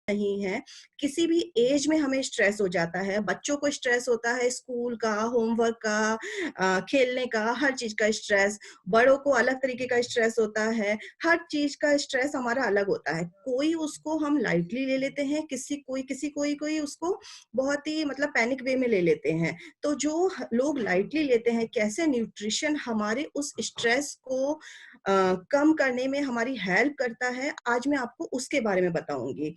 नहीं है। किसी भी एज में हमें स्ट्रेस हो जाता है। बच्चों को स्ट्रेस होता है स्कूल का, होमवर्क का, खेलने का, हर चीज़ का स्ट्रेस। बड़ों को अलग तरीके का स्ट्रेस होता है। हर चीज़ का स्ट्रेस हमारा अलग होता है। कोई उसको हम लाइटली ले लेते हैं, कोई उसको बहुत ही मतलब पैनिक वे में ले लेते हैं। तो जो लोग लाइटली लेते हैं, कैसे न्यूट्रिशन हमारे उस स्ट्रेस को कम करने में हमारी हेल्प करता है, आज मैं आपको उसके बारे में बताऊँगी।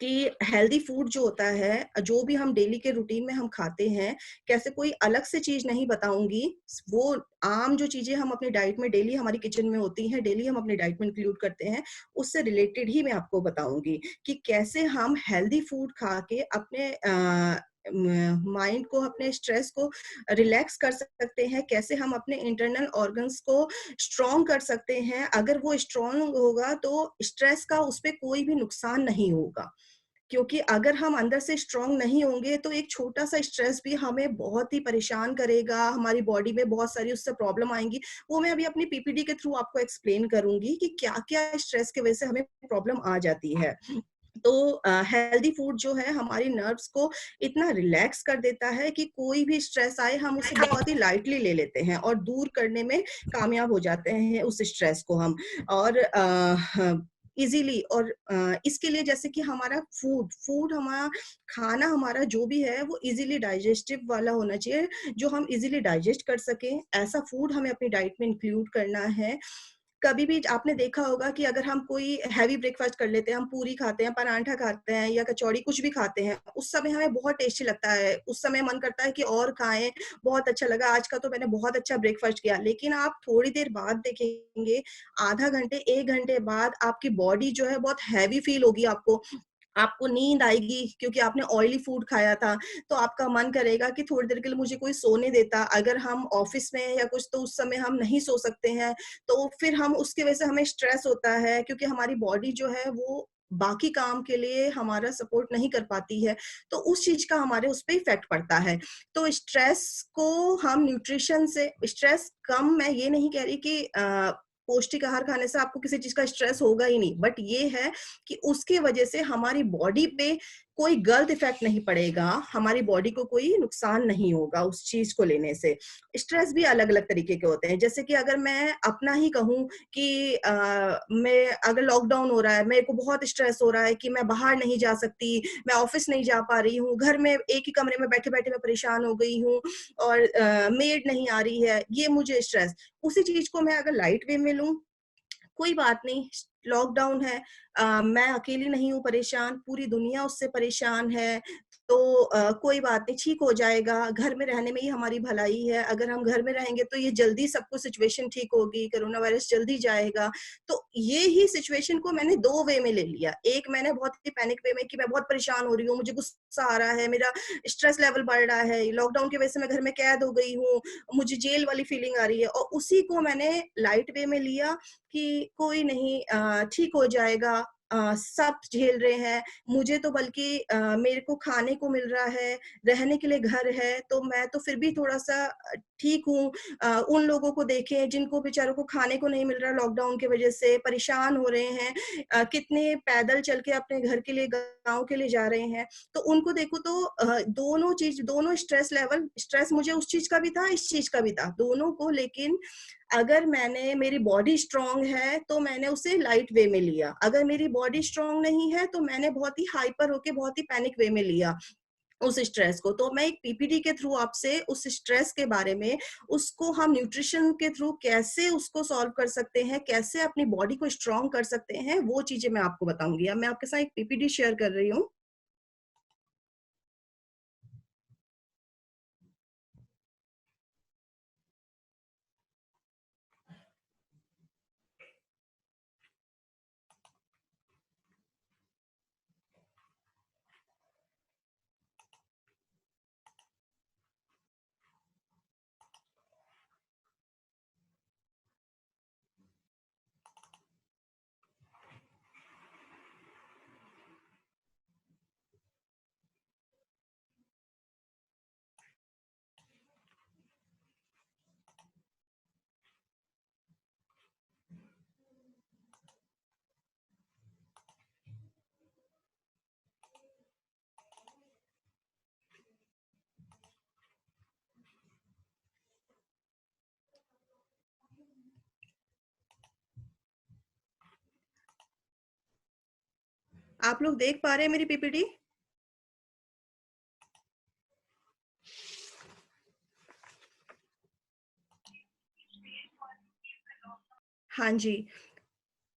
कि हेल्दी फूड जो होता है, जो भी हम डेली के रूटीन में हम खाते हैं, कैसे कोई अलग से चीज़ नहीं बताऊँगी। वो आम जो चीज़ें हम अपनी डाइट में डेली हमारी किचन में होती हैं, डेली हम अपनी डाइट में इंक्लूड करते हैं, उससे रिलेटेड ही मैं आपको बताऊँगी कि कैसे हम हेल्दी फूड खा के अपने माइंड को, अपने स्ट्रेस को रिलैक्स कर सकते हैं, कैसे हम अपने इंटरनल ऑर्गन्स को स्ट्रॉन्ग कर सकते हैं। अगर वो स्ट्रॉन्ग होगा तो स्ट्रेस का उस पे कोई भी नुकसान नहीं होगा। क्योंकि अगर हम अंदर से स्ट्रॉन्ग नहीं होंगे तो एक छोटा-सा स्ट्रेस भी हमें बहुत ही परेशान करेगा, हमारी बॉडी में बहुत सारी उससे प्रॉब्लम आएँगी। वो मैं अभी अपनी पीपीटी के थ्रू आपको एक्सप्लेन करूँगी कि क्या-क्या स्ट्रेस की वजह से हमें प्रॉब्लम आ जाती है। तो हेल्दी फूड जो है हमारी नर्व्स को इतना रिलैक्स कर देता है कि कोई भी स्ट्रेस आए हम उसे बहुत ही लाइटली ले लेते हैं और दूर करने में कामयाब हो जाते हैं उस स्ट्रेस को हम। और इज़िली और इसके लिए जैसे कि हमारा फूड हमारा खाना हमारा जो भी है वो इज़िली डाइजेस्टिव वाला होना चाहिए, जो हम इज़िली डाइजेस्ट कर सकें, ऐसा फूड हमें अपनी डाइट में इंक्लूड करना है। कभी भी आपने देखा होगा कि अगर हम कोई हेवी ब्रेकफ़ास्ट कर लेते हैं, हम पूरी खाते हैं, पराठा खाते हैं या कचौड़ी कुछ भी खाते हैं, उस समय हमें बहुत टेस्टी लगता है। उस समय मन करता है कि और खाएँ, बहुत अच्छा लगा, आज का तो मैंने बहुत अच्छा ब्रेकफ़ास्ट किया। लेकिन आप थोड़ी देर बाद देखेंगे, आधा घंटे, 1 घंटे बाद आपकी बॉडी जो है बहुत हेवी फ़ील होगी आपको। आपको नींद आएगी क्योंकि आपने ऑयली फूड खाया था, तो आपका मन करेगा कि थोड़ी देर के लिए मुझे कोई सोने देता। अगर हम ऑफ़िस में हैं या कुछ तो उस समय हम नहीं सो सकते हैं, तो फिर हम उसकी वजह से हमें स्ट्रेस होता है क्योंकि हमारी बॉडी जो है वो बाकी काम के लिए हमारा सपोर्ट नहीं कर पाती है, तो उस चीज़ का हमारे उस पे इफ़ेक्ट पड़ता है। तो स्ट्रेस को हम न्यूट्रिशन से स्ट्रेस कम मैं ये नहीं कह रही कि पौष्टिक आहार खाने से आपको किसी चीज़ का स्ट्रेस होगा ही नहीं, बट ये है कि उसकी वजह से हमारी बॉडी पे कोई गलत इफ़ेक्ट नहीं पड़ेगा, हमारी बॉडी को कोई नुकसान नहीं होगा उस चीज़ को लेने से। स्ट्रेस भी अलग-अलग तरीके के होते हैं, जैसे कि अगर मैं अपना ही कहूँ कि मैं अगर लॉकडाउन हो रहा है, मेरे को बहुत स्ट्रेस हो रहा है कि मैं बाहर नहीं जा सकती, मैं ऑफ़िस नहीं जा पा रही हूँ, घर में एक ही कमरे में बैठे-बैठे मैं परेशान हो गई हूँ और मेड नहीं आ रही है, ये मुझे स्ट्रेस। उसी चीज़ को मैं अगर लाइट वे में लूँ, कोई बात नहीं, लॉकडाउन है, मैं अकेली नहीं हूँ परेशान, पूरी दुनिया उससे परेशान है, तो कोई बात नहीं, ठीक हो जाएगा, घर में रहने में ही हमारी भलाई है, अगर हम घर में रहेंगे तो ये जल्दी सब कुछ सिचुएशन ठीक होगी, कोरोना वायरस जल्दी जाएगा। तो ये ही सिचुएशन को मैंने 2 वे में ले लिया। एक मैंने बहुत ही पैनिक वे में कि मैं बहुत परेशान हो रही हूँ, मुझे गुस्सा आ रहा है, मेरा स्ट्रेस लेवल बढ़ रहा है, लॉकडाउन की वजह से मैं घर में कैद हो गई हूँ, मुझे जेल वाली फीलिंग आ रही है और उसी को मैंने लाइट वे में लिया कि कोई नहीं, ठीक हो जाएगा, सब झेल रहे हैं, मुझे तो बल्कि मेरे को खाने को मिल रहा है, रहने के लिए घर है, तो मैं तो फिर भी थोड़ा-सा ठीक हूँ। उन लोगों को देखें जिनको बेचारों को खाने को नहीं मिल रहा लॉकडाउन की वजह से, परेशान हो रहे हैं, कितने पैदल चल के अपने घर के लिए, गाँव के लिए जा रहे हैं। तो उनको देखो तो दोनों चीज़, दोनों स्ट्रेस मुझे उस चीज़ का भी था, इस चीज़ का भी था, दोनों को। लेकिन अगर मेरी बॉडी स्ट्रॉन्ग है, तो मैंने उसे लाइट वे में लिया। अगर मेरी बॉडी स्ट्रॉन्ग नहीं है, तो मैंने बहुत ही हाइपर होके बहुत ही पैनिक वे में लिया उस स्ट्रेस को। तो मैं एक पीपीटी के थ्रू आपसे उस स्ट्रेस के बारे में, उसको हम न्यूट्रिशन के थ्रू कैसे उसको सॉल्व कर सकते हैं, कैसे अपनी बॉडी को स्ट्रॉन्ग कर सकते हैं, वो चीज़ें मैं आपको बताऊँगी। अब मैं आपके साथ एक पीपीटी शेयर कर रही हूँ। आप लोग देख पा रहे हैं मेरी पीपीटी? हाँ जी,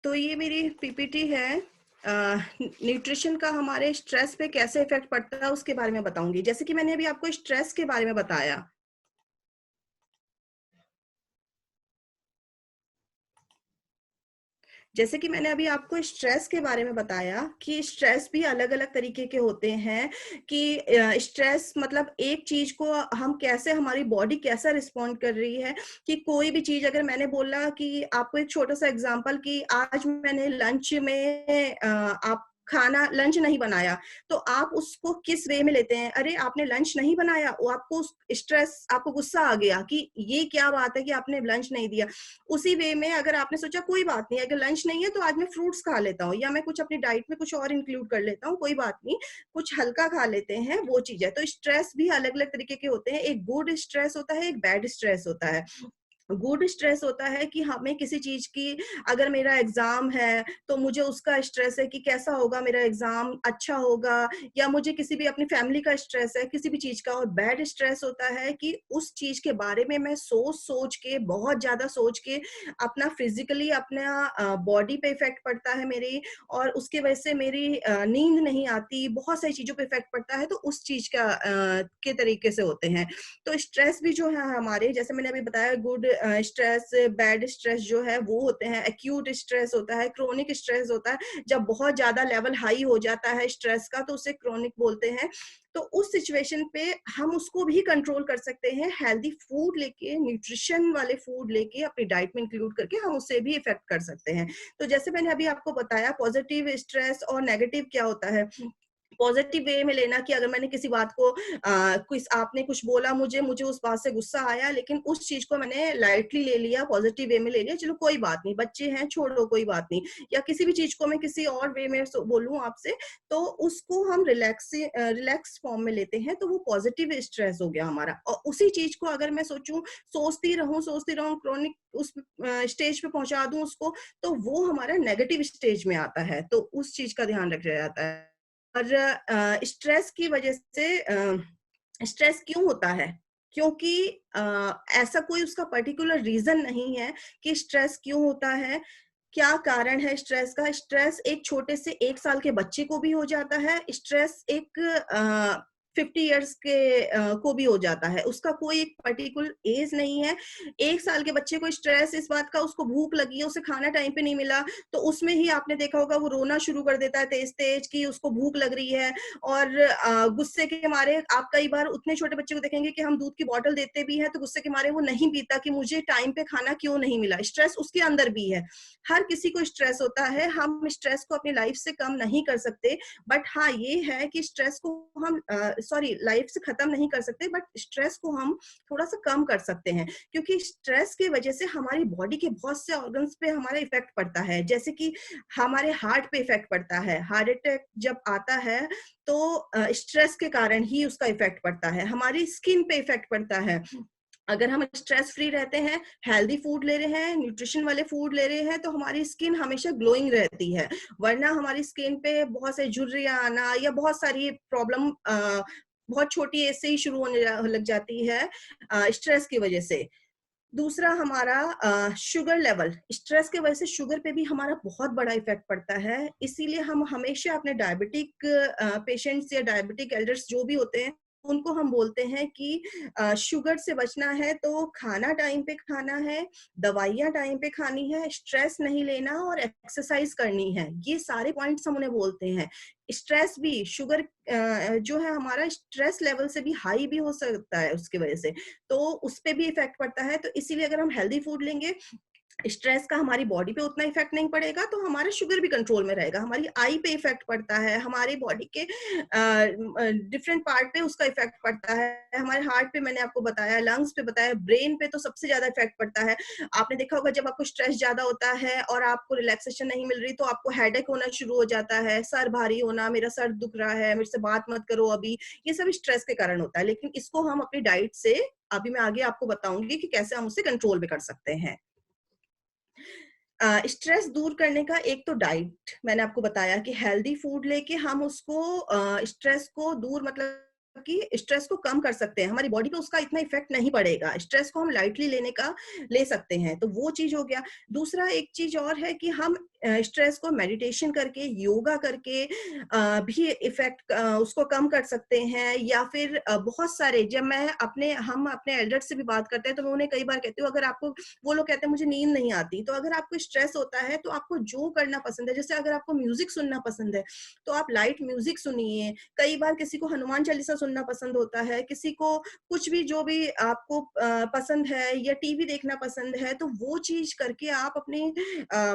तो ये मेरी पीपीटी है। न्यूट्रिशन का हमारे स्ट्रेस पे कैसे इफेक्ट पड़ता है उसके बारे में बताऊंगी। जैसे कि मैंने अभी आपको स्ट्रेस के बारे में बताया, जैसे कि मैंने अभी आपको स्ट्रेस के बारे में बताया कि स्ट्रेस भी अलग-अलग तरीके के होते हैं, कि स्ट्रेस मतलब एक चीज़ को हम कैसे, हमारी बॉडी कैसा रिस्पॉन्ड कर रही है, कि कोई भी चीज़ अगर मैंने बोला कि आपको एक छोटा-सा एग्ज़ाम्पल कि आज मैंने लंच में आप खाना लंच नहीं बनाया, तो आप उसको किस वे में लेते हैं? अरे! आपने लंच नहीं बनाया, वो आपको स्ट्रेस, आपको गुस्सा आ गया कि ये क्या बात है कि आपने लंच नहीं दिया। उसी वे में अगर आपने सोचा कोई बात नहीं, अगर लंच नहीं है तो आज मैं फ्रूट्स खा लेता हूँ या मैं कुछ अपनी डाइट में कुछ और इंक्लूड कर लेता हूँ, कोई बात नहीं, कुछ हल्का खा लेते हैं, वो चीज़ है। तो स्ट्रेस भी अलग-अलग तरीके के होते हैं, एक गुड स्ट्रेस होता है, एक बैड स्ट्रेस होता है। गुड स्ट्रेस होता है कि हमें किसी चीज़ की, अगर मेरा एग्ज़ाम है, तो मुझे उसका स्ट्रेस है कि कैसा होगा मेरा एग्ज़ाम, अच्छा होगा, या मुझे किसी भी अपनी फैमिली का स्ट्रेस है, किसी भी चीज़ का। और बैड स्ट्रेस होता है कि उस चीज़ के बारे में मैं सोच-सोच के, बहुत ज़्यादा सोच के अपना फिज़िकली अपना बॉडी पे इफ़ेक्ट पड़ता है मेरी, और उसकी वजह से मेरी नींद नहीं आती, बहुत सारी चीज़ों पे इफ़ेक्ट पड़ता है, तो उस चीज़ का के तरीके से होते हैं। तो स्ट्रेस भी जो है हमारे, जैसे मैंने अभी बताया, गुड स्ट्रेस, बैड स्ट्रेस जो है वो होते हैं। एक्यूट स्ट्रेस होता है, क्रोनिक स्ट्रेस होता है। जब बहुत ज़्यादा लेवल हाई हो जाता है स्ट्रेस का तो उसे क्रोनिक बोलते हैं। तो उस सिचुएशन पे हम उसको भी कंट्रोल कर सकते हैं, हेल्दी फूड लेके, न्यूट्रिशन वाले फूड लेके अपनी डाइट में इंक्लूड करके हम उसे भी इफेक्ट कर सकते हैं। तो जैसे मैंने अभी आपको बताया पॉजिटिव स्ट्रेस और नेगेटिव क्या होता है। पॉजिटिव वे में लेना कि अगर मैंने किसी बात को कुछ आपने कुछ बोला मुझे, मुझे उस बात से गुस्सा आया, लेकिन उस चीज़ को मैंने लाइटली ले लिया, पॉजिटिव वे में ले लिया, चलो कोई बात नहीं, बच्चे हैं, छोड़ो कोई बात नहीं। या किसी भी चीज़ को मैं किसी और वे में बोलूँ आपसे, तो उसको हम रिलैक्स फॉर्म में लेते हैं, तो वो पॉजिटिव स्ट्रेस हो गया हमारा। और उसी चीज़ को अगर मैं सोचूँ, सोचती रहूँ, क्रोनिक उस स्टेज पे पहुँचा दूँ उसको, तो वो हमारा नेगेटिव स्टेज में आता है, तो उस चीज़ का ध्यान रखा जाता है। और स्ट्रेस की वजह से स्ट्रेस क्यों होता है? क्योंकि ऐसा कोई उसका पर्टिकुलर रीज़न नहीं है कि स्ट्रेस क्यों होता है, क्या कारण है स्ट्रेस का? स्ट्रेस एक छोटे से 1 साल के बच्चे को भी हो जाता है, स्ट्रेस एक 50 इयर्स के को भी हो जाता है, उसका कोई एक पर्टिकुलर एज नहीं है। 1 साल के बच्चे को स्ट्रेस इस बात का, उसको भूख लगी है, उसे खाना टाइम पे नहीं मिला, तो उसमें ही आपने देखा होगा वो रोना शुरू कर देता है तेज-तेज कि उसको भूख लग रही है। और गुस्से के मारे आप कई बार उतने छोटे बच्चे को देखेंगे कि हम दूध की बॉटल देते भी हैं, तो गुस्से के मारे वो नहीं पीता कि मुझे टाइम पे खाना क्यों नहीं मिला। स्ट्रेस उसके अंदर भी है। हर किसी को स्ट्रेस होता है, हम स्ट्रेस को अपनी लाइफ से कम नहीं कर सकते, बट हाँ, ये है कि स्ट्रेस को हम सॉरी लाइफ से खत्म नहीं कर सकते, बट स्ट्रेस को हम थोड़ा-सा कम कर सकते हैं, क्योंकि स्ट्रेस की वजह से हमारी बॉडी के बहुत से ऑर्गन्स पे हमारा इफ़ेक्ट पड़ता है। जैसे कि हमारे हार्ट पे इफ़ेक्ट पड़ता है, हार्ट अटैक जब आता है, तो स्ट्रेस के कारण ही उसका इफ़ेक्ट पड़ता है। हमारी स्किन पे इफ़ेक्ट पड़ता है। अगर हम स्ट्रेस फ्री रहते हैं, हेल्दी फूड ले रहे हैं, न्यूट्रिशन वाले फूड ले रहे हैं, तो हमारी स्किन हमेशा ग्लोइंग रहती है। वरना हमारी स्किन पे बहुत से झुर्रियाँ आना या बहुत सारी प्रॉब्लम बहुत छोटी एज से ही शुरू होने लग जाती है स्ट्रेस की वजह से। दूसरा हमारा शुगर लेवल, स्ट्रेस की वजह से शुगर पे भी हमारा बहुत बड़ा इफ़ेक्ट पड़ता है। इसीलिए हम हमेशा अपने डायबिटिक पेशेंट्स या डायबिटिक एल्डर्स जो भी होते हैं, उनको हम बोलते हैं कि शुगर से बचना है तो खाना टाइम पे खाना है, दवाइयाँ टाइम पे खानी है, स्ट्रेस नहीं लेना और एक्सरसाइज़ करनी है। ये सारे पॉइंट्स हम उन्हें बोलते हैं। स्ट्रेस भी शुगर जो है हमारा स्ट्रेस लेवल से भी हाई भी हो सकता है उसकी वजह से। तो उसपे भी इफ़ेक्ट पड़ता है, तो इसीलिए अगर हम हेल्दी फूड लेंगे, स्ट्रेस का हमारी बॉडी पे उतना इफ़ेक्ट नहीं पड़ेगा, तो हमारा शुगर भी कंट्रोल में रहेगा। हमारी आई पे इफ़ेक्ट पड़ता है, हमारी बॉडी के डिफरेंट पार्ट पे उसका इफ़ेक्ट पड़ता है। हमारे हार्ट पे मैंने आपको बताया, लंग्स पे बताया, ब्रेन पे तो सबसे ज़्यादा इफ़ेक्ट पड़ता है। आपने देखा होगा जब आपको स्ट्रेस ज़्यादा होता है और आपको रिलैक्सेशन नहीं मिल रही, तो आपको हेडेक होना शुरू हो जाता है, सर भारी होना, मेरा सर दुख रहा है, मेरे से बात मत करो अभी, ये सब स्ट्रेस के कारण होता है। लेकिन इसको हम अपनी डाइट से, अभी मैं आगे आपको बताऊँगी कि कैसे हम उसे कंट्रोल में कर सकते हैं। स्ट्रेस दूर करने का एक तो डाइट मैंने आपको बताया कि हेल्दी फूड लेके हम उसको स्ट्रेस को दूर मतलब कि स्ट्रेस को कम कर सकते हैं। हमारी बॉडी पे उसका इतना इफेक्ट नहीं पड़ेगा। स्ट्रेस को हम लाइटली ले सकते हैं, तो वो चीज़ हो गया। दूसरा एक चीज़ और है कि हम स्ट्रेस को मेडिटेशन करके, योगा करके भी इफेक्ट उसको कम कर सकते हैं या फिर बहुत सारे जब मैं हम अपने एल्डर्स से भी बात करते हैं तो मैं उन्हें कई बार कहती हूँ अगर आपको वो लोग कहते हैं मुझे नींद नहीं आती, तो अगर आपको स्ट्रेस होता है तो आपको जो करना पसंद है, जैसे अगर आपको म्यूजिक सुनना पसंद है, तो आप लाइट म्यूजिक सुनिए। कई बार किसी को हनुमान चालीसा सुनना पसंद होता है, किसी को कुछ भी जो भी आपको पसंद है या टीवी देखना पसंद है, तो वो चीज़ करके आप अपने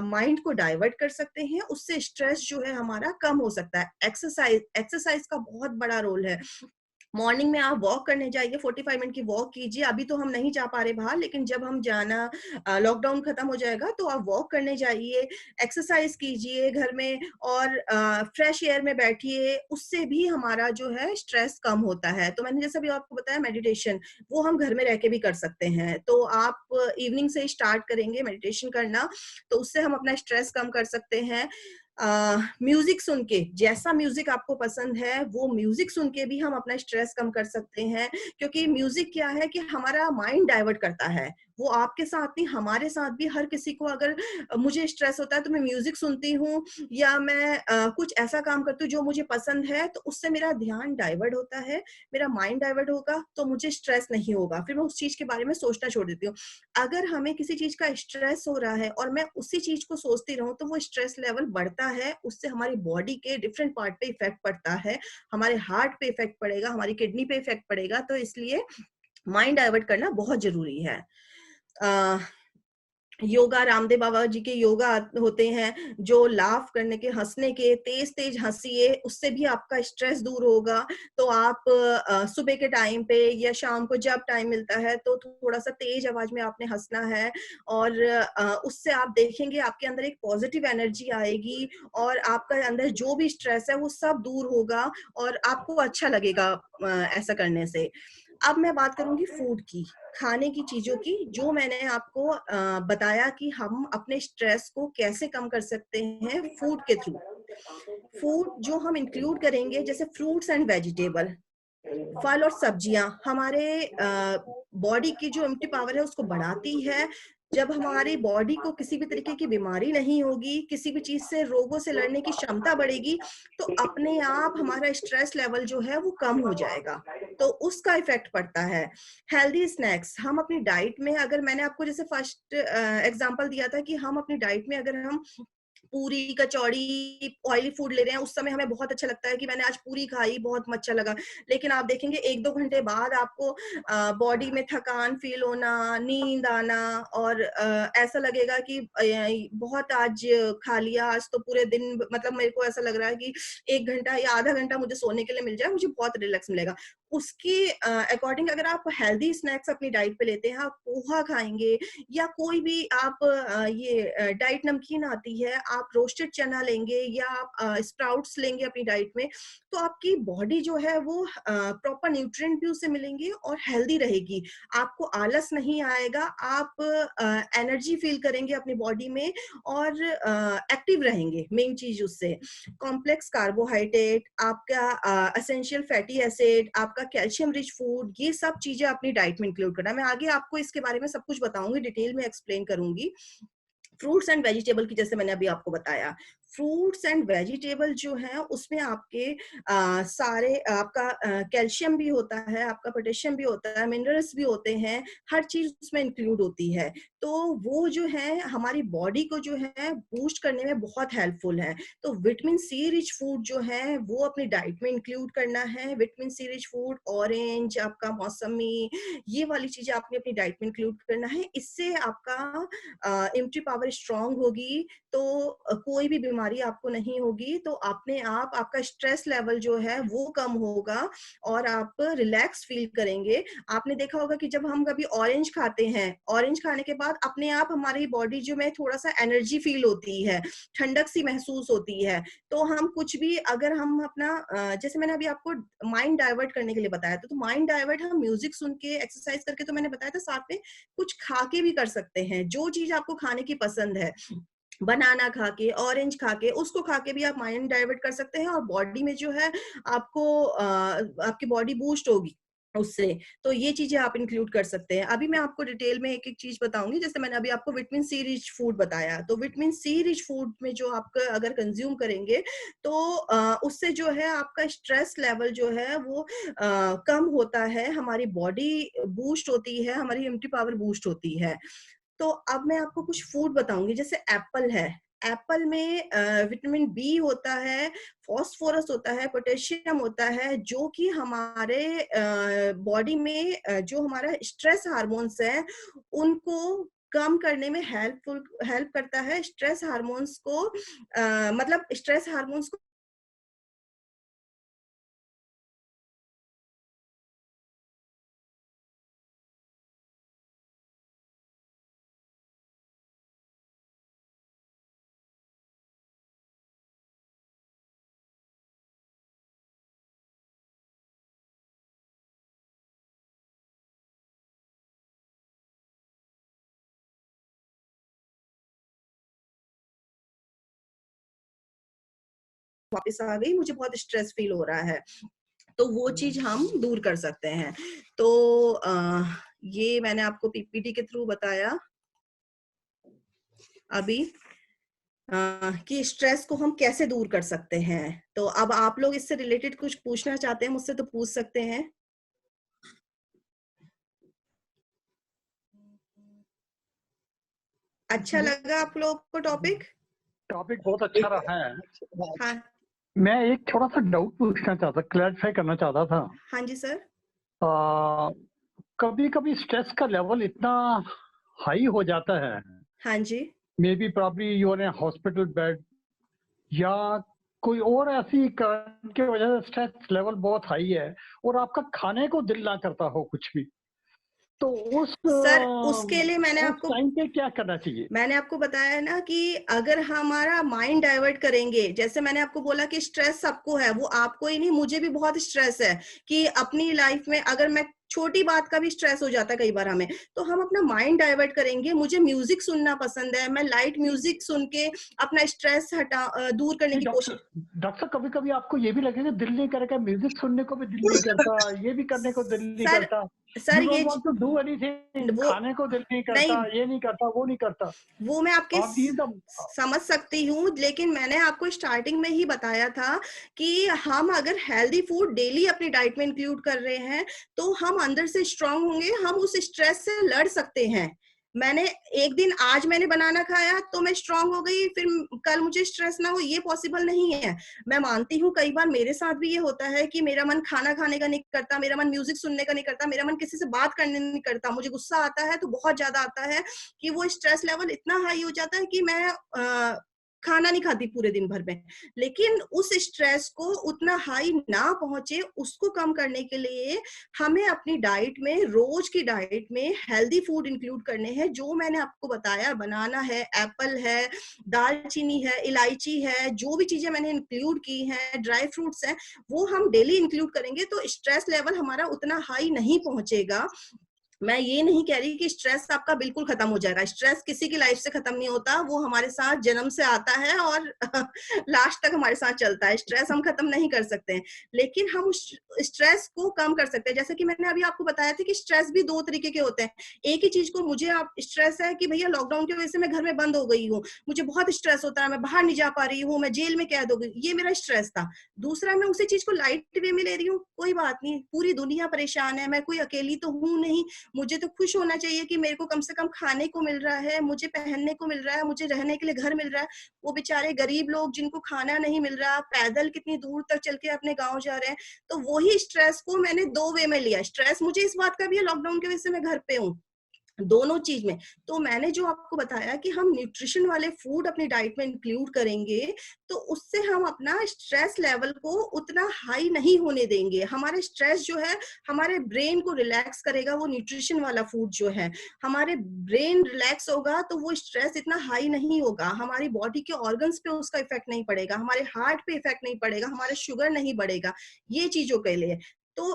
माइंड को डाइवर्ट कर सकते हैं, उससे स्ट्रेस जो है हमारा कम हो सकता है। एक्सरसाइज़ एक्सरसाइज़ का बहुत बड़ा रोल है। मॉर्निंग में आप वॉक करने जाइए, 45 मिनट की वॉक कीजिए। अभी तो हम नहीं जा पा रहे बाहर, लेकिन जब हम जाना लॉकडाउन खत्म हो जाएगा, तो आप वॉक करने जाइए, एक्सरसाइज कीजिए घर में और फ्रेश एयर में बैठिए, उससे भी हमारा जो है स्ट्रेस कम होता है। तो मैंने जैसे अभी आपको बताया मेडिटेशन, वो हम घर में रह के भी कर सकते हैं। तो आप इवनिंग से स्टार्ट करेंगे मेडिटेशन करना, तो उससे हम अपना स्ट्रेस कम कर सकते हैं। म्यूजिक सुन के, जैसा म्यूजिक आपको पसंद है वो म्यूजिक सुन के भी हम अपना स्ट्रेस कम कर सकते हैं, क्योंकि म्यूजिक क्या है कि हमारा माइंड डाइवर्ट करता है। वो आपके साथ नहीं, हमारे साथ भी हर किसी को अगर मुझे स्ट्रेस होता है तो मैं म्यूजिक सुनती हूँ या मैं कुछ ऐसा काम करती हूँ जो मुझे पसंद है, तो उससे मेरा ध्यान डाइवर्ट होता है, मेरा माइंड डाइवर्ट होगा तो मुझे स्ट्रेस नहीं होगा, फिर मैं उस चीज के बारे में सोचना छोड़ देती हूँ। अगर हमें किसी चीज का स्ट्रेस हो रहा है और मैं उसी चीज को सोचती रहूं, तो वो स्ट्रेस लेवल बढ़ता है, उससे हमारी बॉडी के डिफरेंट पार्ट पे इफेक्ट पड़ता है, हमारे हार्ट पे इफेक्ट पड़ेगा, हमारी किडनी पे इफेक्ट पड़ेगा, तो इसलिए माइंड डाइवर्ट करना बहुत जरूरी है। अ, योगा, रामदेव बाबा जी के योगा होते हैं, जो लाफ करने के, हँसने के, तेज-तेज हँसिए, उससे भी आपका स्ट्रेस दूर होगा। तो आप सुबह के टाइम पे या शाम को जब टाइम मिलता है, तो थोड़ा-सा तेज आवाज़ में आपने हँसना है और उससे आप देखेंगे आपके अंदर एक पॉजिटिव एनर्जी आएगी और आपका अंदर जो भी स्ट्रेस है, वो सब दूर होगा और आपको अच्छा लगेगा ऐसा करने से। अब मैं बात करूँगी फूड की, खाने की चीज़ों की, जो मैंने आपको बताया कि हम अपने स्ट्रेस को कैसे कम कर सकते हैं फूड के थ्रू। फूड जो हम इंक्लूड करेंगे जैसे फ्रूट्स एंड वेजिटेबल, फल और सब्जियाँ हमारे बॉडी की जो इम्यूनिटी पावर है उसको बढ़ाती है। जब हमारी बॉडी को किसी भी तरीके की बीमारी नहीं होगी, किसी भी चीज़ से रोगों से लड़ने की क्षमता बढ़ेगी, तो अपने आप हमारा स्ट्रेस लेवल जो है वो कम हो जाएगा। तो उसका इफ़ेक्ट पड़ता है। हेल्दी स्नैक्स हम अपनी डाइट में, अगर मैंने आपको जैसे फर्स्ट एग्ज़ाम्पल दिया था कि हम अपनी डाइट में अगर हम पूरी, कचौड़ी, ऑयली फूड ले रहे हैं, उस समय हमें बहुत अच्छा लगता है कि मैंने आज पूरी खाई, बहुत अच्छा लगा। लेकिन आप देखेंगे 1-2 घंटे बाद आपको बॉडी में थकान फ़ील होना, नींद आना और ऐसा लगेगा कि बहुत आज खा लिया, आज तो पूरे दिन मतलब मेरे को ऐसा लग रहा है कि 1 घंटा या आधा घंटा मुझे सोने के लिए मिल जाए, मुझे बहुत रिलैक्स मिलेगा। उसके अकॉर्डिंग अगर आप हेल्दी स्नैक्स अपनी डाइट पे लेते हैं, आप पोहा खाएँगे या कोई भी आप डाइट नमकीन आती है, आप रोस्टेड चना लेंगे या आप स्प्राउट्स लेंगे अपनी डाइट में, तो आपकी बॉडी जो है वो प्रॉपर न्यूट्रिएंट भी उससे मिलेंगे और हेल्दी रहेगी। आपको आलस नहीं आएगा, आप एनर्जी फील करेंगे अपनी बॉडी में और एक्टिव रहेंगे, मेन चीज़ उससे। कॉम्प्लेक्स कार्बोहाइड्रेट, आपका एसेंशियल फैटी एसिड, आपका कैल्शियम रिच फूड, ये सब चीज़ें अपनी डाइट में इंक्लूड करना है। मैं आगे आपको इसके बारे में सब कुछ बताऊँगी, डिटेल में एक्सप्लेन करूँगी। फ्रूट्स एंड वेजिटेबल की जैसे मैंने अभी आपको बताया, फ्रूट्स एंड वेजिटेबल जो हैं उसमें आपके सारे आपका कैल्शियम भी होता है, आपका पोटेशियम भी होता है, मिनरल्स भी होते हैं, हर चीज़ उसमें इंक्लूड होती है। तो वो जो है हमारी बॉडी को जो है बूस्ट करने में बहुत हेल्पफुल है। तो विटामिन सी रिच फूड जो है वो अपनी डाइट में इंक्लूड करना है। Vitamin C rich food, orange, आपका मौसमी, ये वाली चीज़ें आपने अपनी डाइट में इंक्लूड करना है। इससे आपका इम्यूनिटी पावर स्ट्रांग होगी, तो कोई भी बीमारी आपको नहीं होगी, तो अपने आप आपका स्ट्रेस लेवल जो है वो कम होगा और आप रिलैक्स फील करेंगे। आपने देखा होगा कि जब हम कभी ऑरेंज खाते हैं, ऑरेंज खाने के बाद अपने आप हमारी बॉडी जो में थोड़ा-सा एनर्जी फील होती है, ठंडक सी महसूस होती है। तो हम कुछ भी अगर हम अपना जैसे मैंने अभी आपको माइंड डाइवर्ट करने के लिए बताया था, तो माइंड डाइवर्ट हम म्यूजिक सुन के, एक्सरसाइज करके तो मैंने बताया था, साथ में कुछ खा के भी कर सकते हैं, जो चीज़ आपको खाने की पसंद है। बनाना खा के, ऑरेंज खा के, उसको खा के भी आप माइंड डाइवर्ट कर सकते हैं और बॉडी में जो है आपको आपकी बॉडी बूस्ट होगी उससे। तो ये चीज़ें आप इंक्लूड कर सकते हैं। अभी मैं आपको डिटेल में एक-एक चीज़ बताऊँगी, जैसे मैंने अभी आपको विटामिन सी रिच फूड बताया, तो विटामिन सी रिच फूड में जो आप अगर कंज़्यूम करेंगे, तो उससे जो है आपका स्ट्रेस लेवल जो है वो कम होता है, हमारी बॉडी बूस्ट होती है, हमारी इम्यूनिटी पावर बूस्ट होती है। तो अब मैं आपको कुछ फूड बताऊँगी, जैसे एप्पल है। एप्पल में विटामिन बी होता है, फास्फोरस होता है, पोटेशियम होता है, जो कि हमारे बॉडी में जो हमारा स्ट्रेस हार्मोन्स हैं, उनको कम करने में हेल्प करता है। स्ट्रेस हार्मोन्स को मतलब स्ट्रेस हार्मोन्स को वापस आ गई, मुझे बहुत स्ट्रेस फील हो रहा है। तो वो चीज़ हम दूर कर सकते हैं। तो ये मैंने आपको पीपीटी के थ्रू बताया अभी कि स्ट्रेस को हम कैसे दूर कर सकते हैं। तो अब आप लोग इससे रिलेटेड कुछ पूछना चाहते हैं मुझसे तो पूछ सकते हैं। अच्छा लगा आप लोग को टॉपिक? टॉपिक बहुत अच्छा रहा है। हाँ, मैं एक थोड़ा सा डाउट पूछना चाहता, क्लैरिफाई करना चाहता था। हाँ जी सर। कभी कभी स्ट्रेस का लेवल इतना हाई हो जाता है, हाँ जी। Maybe probably you are in hospital bed, या कोई और ऐसी कारण की वजह से स्ट्रेस लेवल बहुत हाई है और आपका खाने को दिल ना करता हो कुछ भी, तो सर उसके लिए उस टाइम पे क्या करना चाहिए? मैंने आपको बताया ना कि अगर हमारा माइंड डाइवर्ट करेंगे, जैसे मैंने आपको बोला कि स्ट्रेस सबको है, वो आपको ही नहीं, मुझे भी बहुत स्ट्रेस है कि अपनी लाइफ में अगर मैं छोटी बात का भी स्ट्रेस हो जाता है कई बार हमें, तो हम अपना माइंड डाइवर्ट करेंगे। मुझे म्यूजिक सुनना पसंद है, मैं लाइट म्यूजिक सुन के अपना स्ट्रेस दूर करने की डॉक्टर कोशिश। डॉक्टर कभी कभी आपको ये भी लगेगा दिल नहीं करेगा, म्यूजिक सुनने को भी दिल नहीं करता, ये भी करने को दिल नहीं सर करता, सर यू डोंट ये वांट टू डू एनीथिंग, वो खाने को दिल नहीं नहीं, करता, ये नहीं करता, वो नहीं करता। वो मैं आपके आप ये सब समझ सकती हूँ, लेकिन मैंने आपको स्टार्टिंग में ही बताया था कि हम अगर हेल्दी फूड डेली अपनी डाइट में इंक्लूड कर रहे हैं, तो हम अंदर से स्ट्रांग होंगे, हम उस स्ट्रेस से लड़ सकते हैं। मैंने एक दिन आज मैंने बनाना खाया तो मैं स्ट्रांग हो गई, फिर कल मुझे स्ट्रेस ना हो, ये पॉसिबल नहीं है। मैं मानती हूँ कई बार मेरे साथ भी ये होता है कि मेरा मन खाना खाने का नहीं करता, मेरा मन म्यूजिक सुनने का नहीं करता, मेरा मन किसी से बात करने नहीं करता, मुझे गुस्सा आता है तो बहुत ज्यादा आता है कि वो स्ट्रेस लेवल इतना हाई हो जाता है कि मैं खाना नहीं खाती पूरे दिन भर में। लेकिन उस स्ट्रेस को उतना हाई ना पहुंचे, उसको कम करने के लिए हमें अपनी डाइट में, रोज की डाइट में हेल्दी फूड इंक्लूड करने हैं, जो मैंने आपको बताया, बनाना है, एप्पल है, दालचीनी है, इलायची है, जो भी चीजें मैंने इंक्लूड की हैं, ड्राई फ्रूट्स हैं, वो हम डेली इंक्लूड करेंगे तो स्ट्रेस लेवल हमारा उतना हाई नहीं पहुंचेगा। मैं ये नहीं कह रही कि स्ट्रेस आपका बिल्कुल खत्म हो जाएगा। स्ट्रेस किसी की लाइफ से खत्म नहीं होता, वो हमारे साथ जन्म से आता है और लास्ट तक हमारे साथ चलता है। स्ट्रेस हम खत्म नहीं कर सकते हैं, लेकिन हम उस स्ट्रेस को कम कर सकते हैं। जैसे कि मैंने अभी आपको बताया था कि स्ट्रेस भी 2 तरीके के होते हैं। एक ही चीज को मुझे आप स्ट्रेस है कि भैया लॉकडाउन की वजह से मैं घर में बंद हो गई हूँ, मुझे बहुत स्ट्रेस होता है, मैं बाहर नहीं जा पा रही हूँ, मैं जेल में कैद हो गई, ये मेरा स्ट्रेस था। दूसरा, मैं उसी चीज को लाइट वे में ले रही हूँ, कोई बात नहीं, पूरी दुनिया परेशान है, मैं कोई अकेली तो हूँ नहीं, मुझे तो खुश होना चाहिए कि मेरे को कम से कम खाने को मिल रहा है, मुझे पहनने को मिल रहा है, मुझे रहने के लिए घर मिल रहा है। वो बेचारे गरीब लोग जिनको खाना नहीं मिल रहा, पैदल कितनी दूर तक चल के अपने गाँव जा रहे हैं। तो वही स्ट्रेस को मैंने 2 वे में लिया। स्ट्रेस मुझे इस बात का भी है लॉकडाउन की वजह से मैं घर पे हूँ, दोनों चीज में। तो मैंने जो आपको बताया कि हम न्यूट्रिशन वाले फूड अपनी डाइट में इंक्लूड करेंगे, तो उससे हम अपना स्ट्रेस लेवल को उतना हाई नहीं होने देंगे। हमारे स्ट्रेस जो है, हमारे ब्रेन को रिलैक्स करेगा वो न्यूट्रिशन वाला फूड जो है। हमारे ब्रेन रिलैक्स होगा तो वो स्ट्रेस इतना हाई नहीं होगा, हमारी बॉडी के ऑर्गन्स पे उसका इफेक्ट नहीं पड़ेगा, हमारे हार्ट पे इफेक्ट नहीं पड़ेगा, हमारे शुगर नहीं बढ़ेगा, ये चीजों के लिए। तो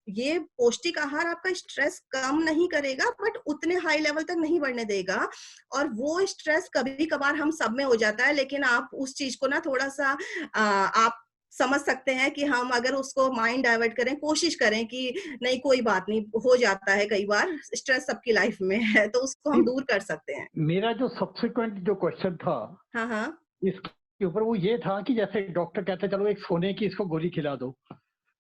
ये पौष्टिक आहार आपका स्ट्रेस कम नहीं करेगा, बट उतने हाई लेवल तक नहीं बढ़ने देगा। और वो स्ट्रेस कभी-कभार हम सब में हो जाता है, लेकिन आप उस चीज़ को ना थोड़ा-सा आप समझ सकते हैं कि हम अगर उसको माइंड डाइवर्ट करें, कोशिश करें कि नहीं कोई बात नहीं, हो जाता है कई बार, स्ट्रेस सबकी लाइफ में है, तो उसको हम नहीं, दूर कर सकते हैं। मेरा जो सब्सिक्वेंट जो क्वेश्चन था हाँ, हाँ। इसके ऊपर वो ये था कि जैसे डॉक्टर कहते हैं चलो एक सोने की इसको गोली खिला दो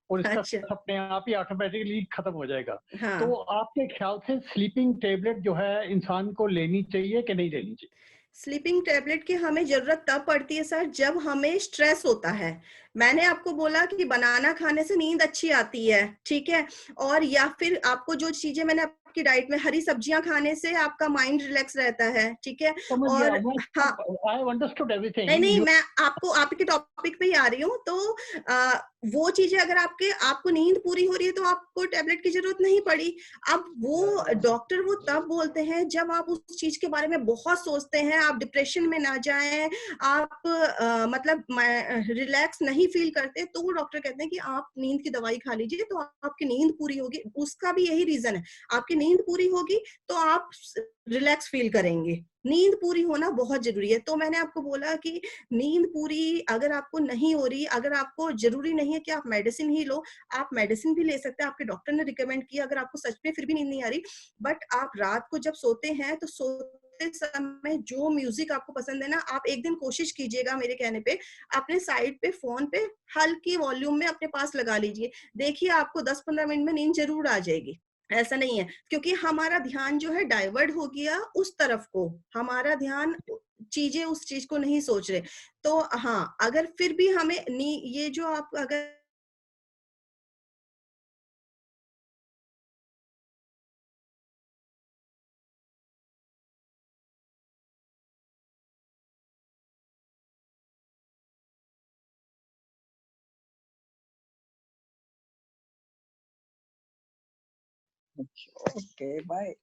और इसका अच्छा, स्ट्रेस अपने आप ही ऑटोमेटिकली खत्म हो जाएगा। तो हाँ। आपके ख्याल से स्लीपिंग टेबलेट जो है इंसान को लेनी चाहिए कि नहीं लेनी चाहिए? स्लीपिंग टैबलेट की हमें ज़रूरत तब पड़ती है सर, जब हमें स्ट्रेस होता है। मैंने आपको बोला कि बनाना खाने से नींद अच्छी आती है, ठीक है? और या फिर आपको जो चीज़ें मैंने आपकी डाइट में हरी सब्जियाँ खाने से आपका माइंड रिलैक्स रहता है, ठीक है? समझ गया और वो हाँ, आई हैव अंडरस्टूड नहीं, एवरीथिंग नहीं, यू। मैं आपको आपके टॉपिक पे ही आ रही हूँ। तो वो चीज़ें अगर आपको नींद पूरी हो रही है, तो आपको टैबलेट की ज़रूरत नहीं पड़ी। अब वो डॉक्टर वो तब बोलते हैं, जब आप उस चीज़ के बारे में बहुत सोचते हैं, आप डिप्रेशन में ना जाएँ, आप मतलब रिलैक्स नहीं फ़ील करते, तो वो डॉक्टर कहते हैं कि आप नींद की दवाई खा लीजिए, तो आपकी नींद पूरी होगी। उसका भी यही रीज़न है, आपकी नींद पूरी होगी, तो आप रिलैक्स फ़ील करेंगे। नींद पूरी होना बहुत ज़रूरी है। तो मैंने आपको बोला कि नींद पूरी अगर आपको नहीं हो रही, अगर आपको ज़रूरी नहीं है कि आप मेडिसिन ही लो, आप मेडिसिन भी ले सकते हैं, आपके डॉक्टर ने रिकमेंड किया, अगर आपको सच में फिर भी नींद नहीं आ रही, बट आप रात को जब सोते हैं, तो सोते समय जो म्यूज़िक आपको पसंद है ना, आप एक दिन कोशिश कीजिएगा मेरे कहने पे, अपने साइड पे फ़ोन पे हल्की वॉल्यूम में अपने पास लगा लीजिए। देखिए आपको 10-15 मिनट में नींद ज़रूर आ जाएगी। ऐसा नहीं है, क्योंकि हमारा ध्यान जो है डाइवर्ट हो गया उस तरफ को, हमारा ध्यान चीज़ें उस चीज़ को नहीं सोच रहे। तो हाँ, अगर फिर भी हमें नी ये जो आप अगर ओके बाय।